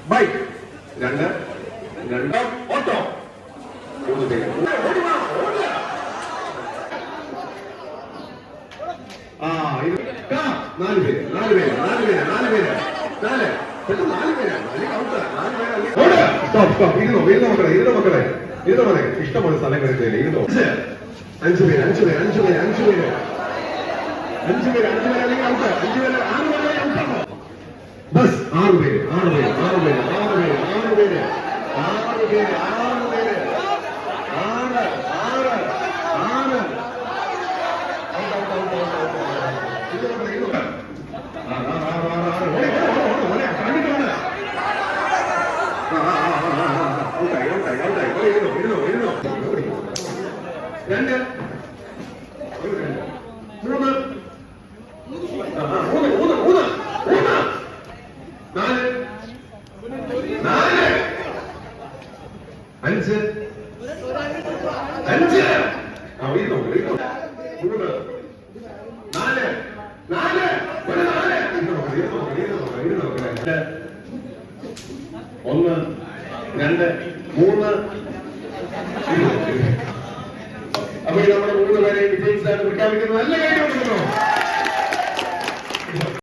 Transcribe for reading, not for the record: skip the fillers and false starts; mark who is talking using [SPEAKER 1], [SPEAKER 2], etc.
[SPEAKER 1] Bike 2 auto 3 പേര് ആ ഇത് 4 പേര് 4 പേര് 4 പേര് 4 പേര് 4 പെട്ടെന്ന് 4 പേര് സ്റ്റോപ്പ് ഇരുന്നോ മക്കളെ ഇഷ്ടമുള്ള സ്ഥലങ്ങളിൽ ഇരുന്നോ 5 പേര് അല്ലെങ്കിൽ ഔട്ട് 5 പേര് 6 പേര് ഔട്ടാണോ ബസ് 6 പേര് അപ്പൊ നമ്മുടെ 3 പേരെ വിജയിച്ചാണ് പ്രഖ്യാപിക്കുന്നത്. നല്ല കാര്യം